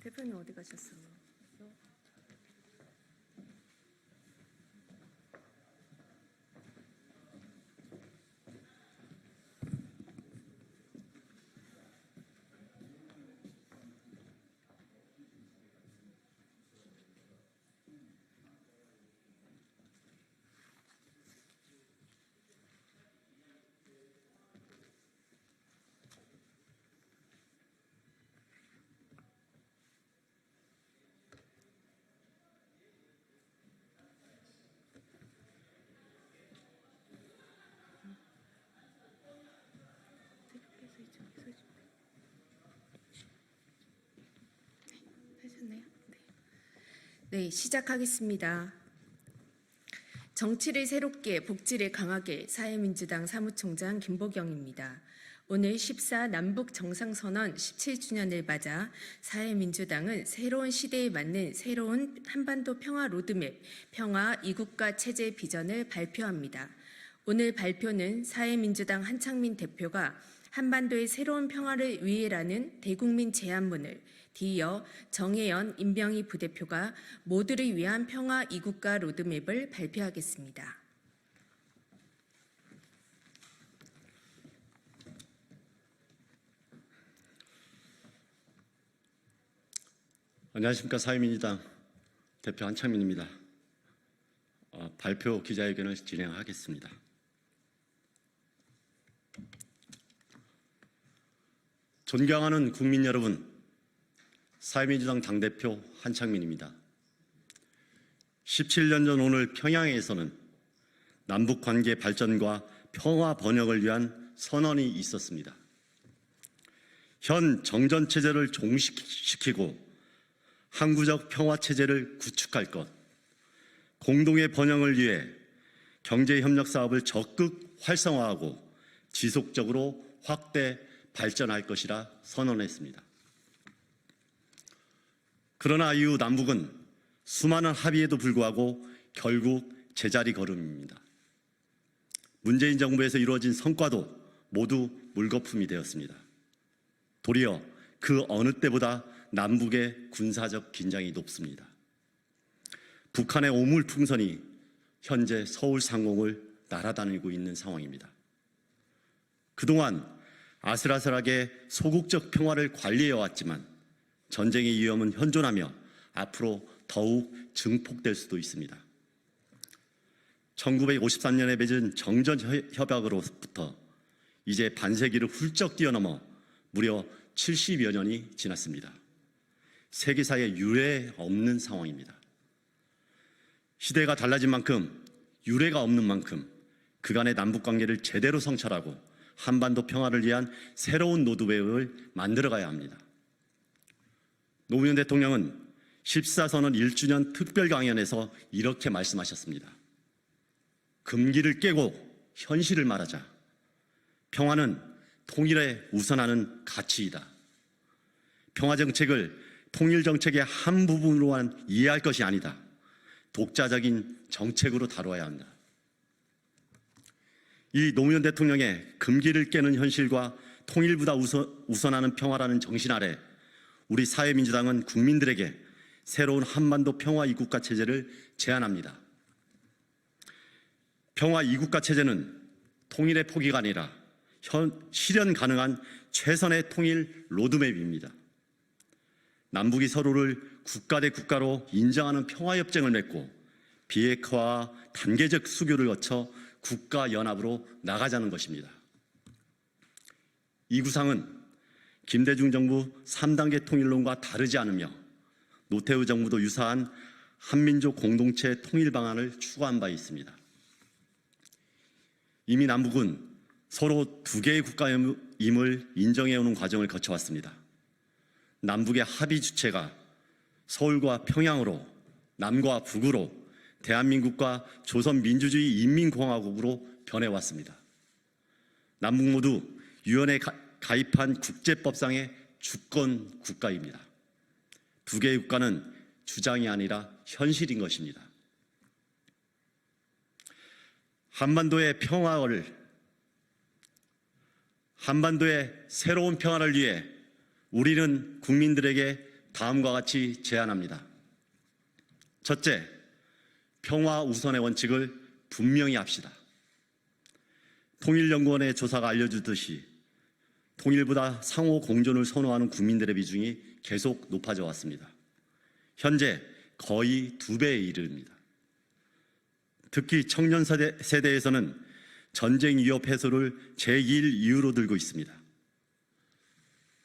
대표님 어디 가셨어요? 네, 시작하겠습니다. 정치를 새롭게, 복지를 강하게 사회민주당 사무총장 김보경입니다. 오늘 14 남북 정상선언 17주년을 맞아 사회민주당은 새로운 시대에 맞는 새로운 한반도 평화 로드맵, 평화 이국가 체제 비전을 발표합니다. 오늘 발표는 사회민주당 한창민 대표가 한반도의 새로운 평화를 위해라는 대국민 제안문을, 뒤이어 정혜연 임병희 부대표가 모두를 위한 평화 이국가 로드맵을 발표하겠습니다. 안녕하십니까. 사회민주당 대표 한창민입니다. 발표 기자회견을 진행하겠습니다. 존경하는 국민 여러분, 사회민주당 당대표 한창민입니다. 17년 전 오늘 평양에서는 남북관계 발전과 평화 번영을 위한 선언이 있었습니다. 현 정전체제를 종식시키고 항구적 평화체제를 구축할 것, 공동의 번영을 위해 경제협력 사업을 적극 활성화하고 지속적으로 확대 발전할 것이라 선언했습니다. 그러나 이후 남북은 수많은 합의에도 불구하고 결국 제자리 걸음입니다. 문재인 정부에서 이루어진 성과도 모두 물거품이 되었습니다. 도리어 그 어느 때보다 남북의 군사적 긴장이 높습니다. 북한의 오물풍선이 현재 서울 상공을 날아다니고 있는 상황입니다. 그동안 아슬아슬하게 소극적 평화를 관리해왔지만 전쟁의 위험은 현존하며 앞으로 더욱 증폭될 수도 있습니다. 1953년에 맺은 정전협약으로부터 이제 반세기를 훌쩍 뛰어넘어 무려 70여 년이 지났습니다. 세계사에 유례 없는 상황입니다. 시대가 달라진 만큼, 유례가 없는 만큼 그간의 남북관계를 제대로 성찰하고 한반도 평화를 위한 새로운 로드맵을 만들어가야 합니다. 노무현 대통령은 14선언 1주년 특별 강연에서 이렇게 말씀하셨습니다. 금기를 깨고 현실을 말하자. 평화는 통일에 우선하는 가치이다. 평화정책을 통일정책의 한 부분으로만 이해할 것이 아니다. 독자적인 정책으로 다뤄야 한다. 이 노무현 대통령의 금기를 깨는 현실과 통일보다 우선하는 평화라는 정신 아래 우리 사회민주당은 국민들에게 새로운 한반도 평화 이국가 체제를 제안합니다. 평화 이국가 체제는 통일의 포기가 아니라 실현 가능한 최선의 통일 로드맵입니다. 남북이 서로를 국가 대 국가로 인정하는 평화협정을 맺고 비핵화와 단계적 수교를 거쳐 국가연합으로 나가자는 것입니다. 이 구상은 김대중 정부 3단계 통일론과 다르지 않으며 노태우 정부도 유사한 한민족 공동체 통일 방안을 추구한 바 있습니다. 이미 남북은 서로 두 개의 국가임을 인정해오는 과정을 거쳐왔습니다. 남북의 합의 주체가 서울과 평양으로, 남과 북으로 대한민국과 조선민주주의 인민공화국으로 변해왔습니다. 남북 모두 유엔에 가입한 국제법상의 주권 국가입니다. 두 개의 국가는 주장이 아니라 현실인 것입니다. 한반도의 새로운 평화를 위해 우리는 국민들에게 다음과 같이 제안합니다. 첫째, 평화 우선의 원칙을 분명히 합시다. 통일연구원의 조사가 알려주듯이 통일보다 상호 공존을 선호하는 국민들의 비중이 계속 높아져 왔습니다. 현재 거의 2배에 이릅니다. 특히 청년 세대에서는 전쟁 위협 해소를 제1 이유로 들고 있습니다.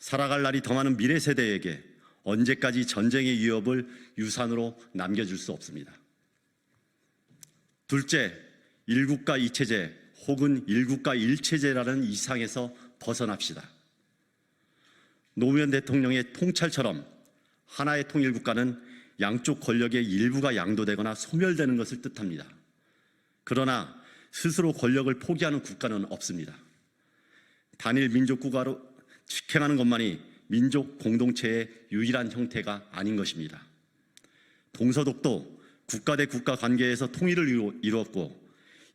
살아갈 날이 더 많은 미래 세대에게 언제까지 전쟁의 위협을 유산으로 남겨줄 수 없습니다. 둘째, 1국가 2체제 혹은 1국가 1체제라는 이상에서 벗어납시다. 노무현 대통령의 통찰처럼 하나의 통일국가는 양쪽 권력의 일부가 양도되거나 소멸되는 것을 뜻합니다. 그러나 스스로 권력을 포기하는 국가는 없습니다. 단일 민족국가로 직행하는 것만이 민족 공동체의 유일한 형태가 아닌 것입니다. 동서독도 국가 대 국가 관계에서 통일을 이루었고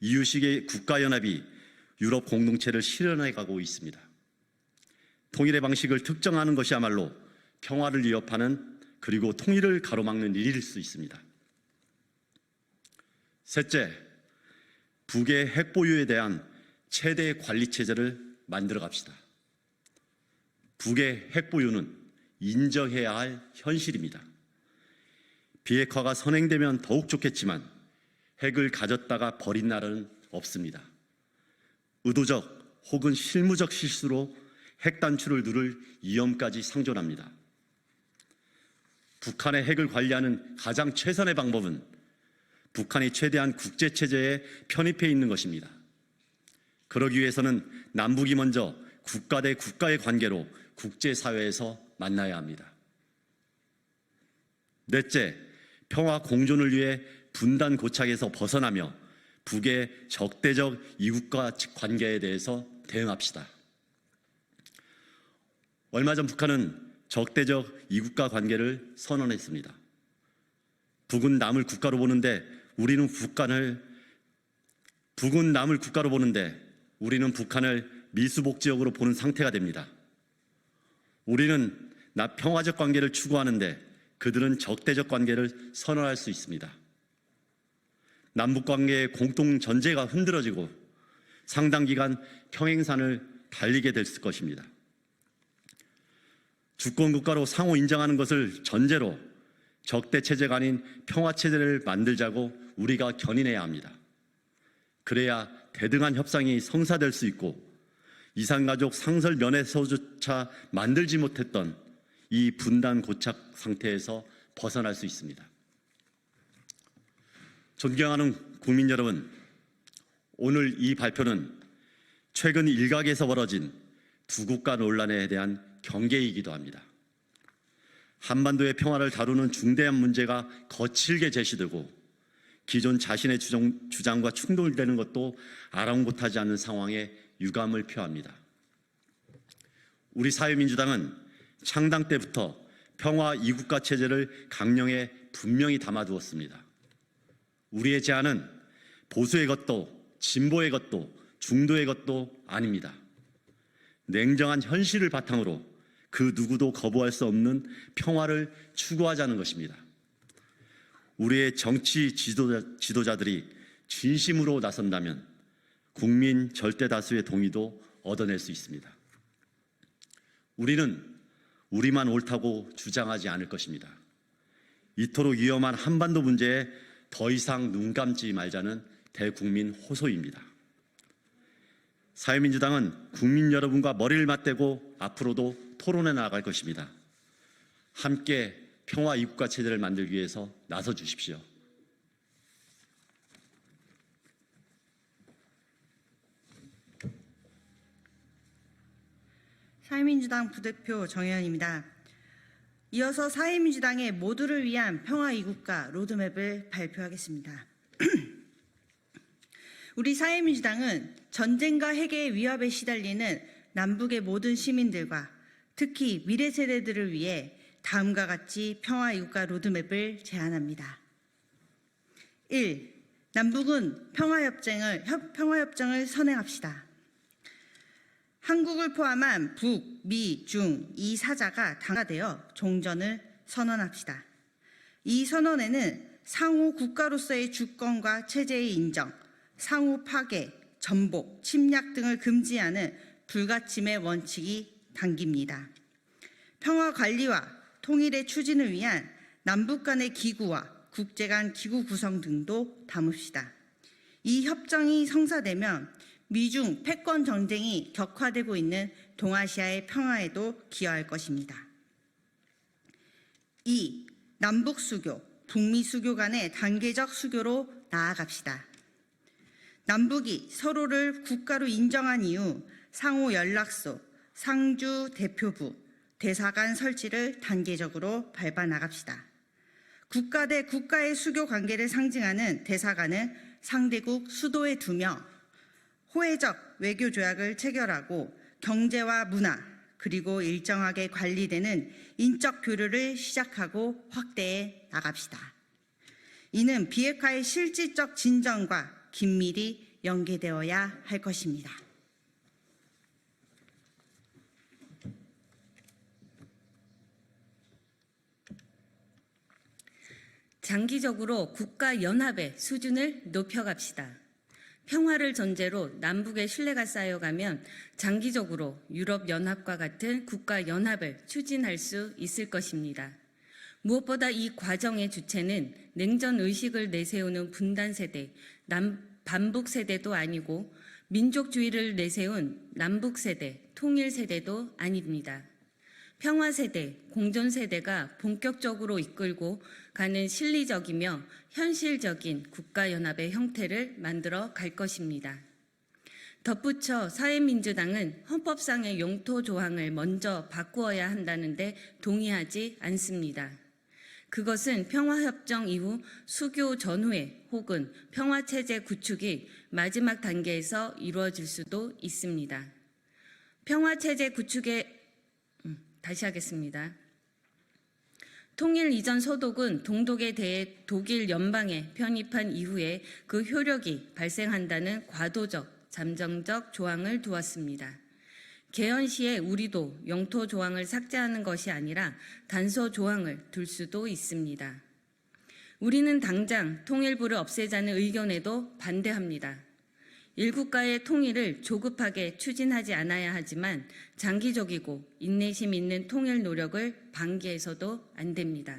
이유식의 국가연합이 유럽 공동체를 실현해 가고 있습니다. 통일의 방식을 특정하는 것이야말로 평화를 위협하는 그리고 통일을 가로막는 일일 수 있습니다. 셋째, 북의 핵 보유에 대한 최대 관리 체제를 만들어 갑시다. 북의 핵 보유는 인정해야 할 현실입니다. 비핵화가 선행되면 더욱 좋겠지만 핵을 가졌다가 버린 날은 없습니다. 의도적 혹은 실무적 실수로 핵 단추를 누를 위험까지 상존합니다. 북한의 핵을 관리하는 가장 최선의 방법은 북한이 최대한 국제체제에 편입해 있는 것입니다. 그러기 위해서는 남북이 먼저 국가 대 국가의 관계로 국제사회에서 만나야 합니다. 넷째, 평화 공존을 위해 분단 고착에서 벗어나며 북의 적대적 이국가 관계에 대해서 대응합시다. 얼마 전 북한은 적대적 이국가 관계를 선언했습니다. 북은 남을 국가로 보는데 우리는 북한을 미수복지역으로 보는 상태가 됩니다. 우리는 평화적 관계를 추구하는데 그들은 적대적 관계를 선언할 수 있습니다. 남북 관계의 공동 전제가 흔들어지고 상당 기간 평행선을 달리게 될 것입니다. 주권 국가로 상호 인정하는 것을 전제로 적대 체제가 아닌 평화 체제를 만들자고 우리가 견인해야 합니다. 그래야 대등한 협상이 성사될 수 있고 이산가족 상설 면에서조차 만들지 못했던 이 분단 고착 상태에서 벗어날 수 있습니다. 존경하는 국민 여러분, 오늘 이 발표는 최근 일각에서 벌어진 두 국가 논란에 대한 경계이기도 합니다. 한반도의 평화를 다루는 중대한 문제가 거칠게 제시되고 기존 자신의 주장과 충돌되는 것도 아랑곳하지 않는 상황에 유감을 표합니다. 우리 사회민주당은 창당 때부터 평화 이국가 체제를 강령에 분명히 담아두었습니다. 우리의 제안은 보수의 것도 진보의 것도 중도의 것도 아닙니다. 냉정한 현실을 바탕으로 그 누구도 거부할 수 없는 평화를 추구하자는 것입니다. 우리의 정치 지도자들이 진심으로 나선다면 국민 절대 다수의 동의도 얻어낼 수 있습니다. 우리는 우리만 옳다고 주장하지 않을 것입니다. 이토록 위험한 한반도 문제에 더 이상 눈 감지 말자는 대국민 호소입니다. 사회민주당은 국민 여러분과 머리를 맞대고 앞으로도 토론해 나갈 것입니다. 함께 평화 이국가 체제를 만들기 위해서 나서 주십시오. 사회민주당 부대표 정혜연입니다. 이어서 사회민주당의 모두를 위한 평화 이국가 로드맵을 발표하겠습니다. 우리 사회민주당은 전쟁과 핵의 위협에 시달리는 남북의 모든 시민들과 특히 미래 세대들을 위해 다음과 같이 평화 이국가 로드맵을 제안합니다. 1. 남북은 평화협정을 선행합시다. 한국을 포함한 북, 미, 중 이 사자가 당화되어 종전을 선언합시다. 이 선언에는 상호 국가로서의 주권과 체제의 인정, 상호 파괴, 전복, 침략 등을 금지하는 불가침의 원칙이 담깁니다. 평화 관리와 통일의 추진을 위한 남북 간의 기구와 국제 간 기구 구성 등도 담읍시다. 이 협정이 성사되면 미중 패권 전쟁이 격화되고 있는 동아시아의 평화에도 기여할 것입니다. 2. 남북 수교, 북미 수교 간의 단계적 수교로 나아갑시다. 남북이 서로를 국가로 인정한 이후 상호 연락소, 상주 대표부, 대사관 설치를 단계적으로 밟아 나갑시다. 국가 대 국가의 수교 관계를 상징하는 대사관을 상대국 수도에 두며 호혜적 외교 조약을 체결하고 경제와 문화 그리고 일정하게 관리되는 인적 교류를 시작하고 확대해 나갑시다. 이는 비핵화의 실질적 진전과 긴밀히 연계되어야 할 것입니다. 장기적으로 국가 연합의 수준을 높여갑시다. 평화를 전제로 남북의 신뢰가 쌓여가면 장기적으로 유럽연합과 같은 국가 연합을 추진할 수 있을 것입니다. 무엇보다 이 과정의 주체는 냉전 의식을 내세우는 분단 세대, 반북 세대도 아니고 민족주의를 내세운 남북 세대, 통일 세대도 아닙니다. 평화 세대, 공존 세대가 본격적으로 이끌고 가는 실리적이며 현실적인 국가연합의 형태를 만들어 갈 것입니다. 덧붙여 사회민주당은 헌법상의 영토 조항을 먼저 바꾸어야 한다는데 동의하지 않습니다. 그것은 평화협정 이후 수교 전후에 혹은 평화체제 구축이 마지막 단계에서 이루어질 수도 있습니다. 평화체제 구축에 다시 하겠습니다. 통일 이전 소독은 동독에 대해 독일 연방에 편입한 이후에 그 효력이 발생한다는 과도적, 잠정적 조항을 두었습니다. 개헌 시에 우리도 영토 조항을 삭제하는 것이 아니라 단서 조항을 둘 수도 있습니다. 우리는 당장 통일부를 없애자는 의견에도 반대합니다. 일국가의 통일을 조급하게 추진하지 않아야 하지만 장기적이고 인내심 있는 통일 노력을 방기해서도 안 됩니다.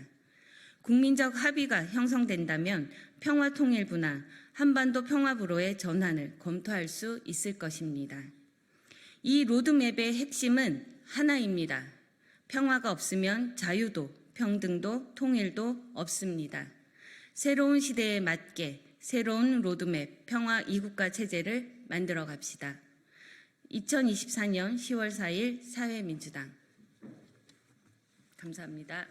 국민적 합의가 형성된다면 평화통일부나 한반도 평화부로의 전환을 검토할 수 있을 것입니다. 이 로드맵의 핵심은 하나입니다. 평화가 없으면 자유도, 평등도, 통일도 없습니다. 새로운 시대에 맞게 새로운 로드맵 평화 2국가 체제를 만들어 갑시다. 2024년 10월 4일 사회민주당. 감사합니다.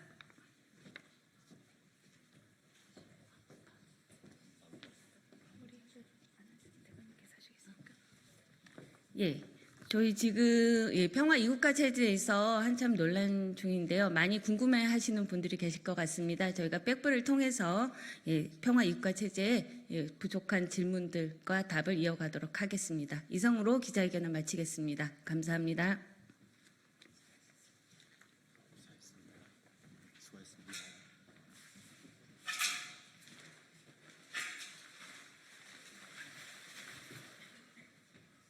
예. 저희 지금 평화 2국가 체제에서 한참 논란 중인데요. 많이 궁금해하시는 분들이 계실 것 같습니다. 저희가 백브를 통해서 평화 2국가 체제의 부족한 질문들과 답을 이어가도록 하겠습니다. 이상으로 기자회견을 마치겠습니다. 감사합니다.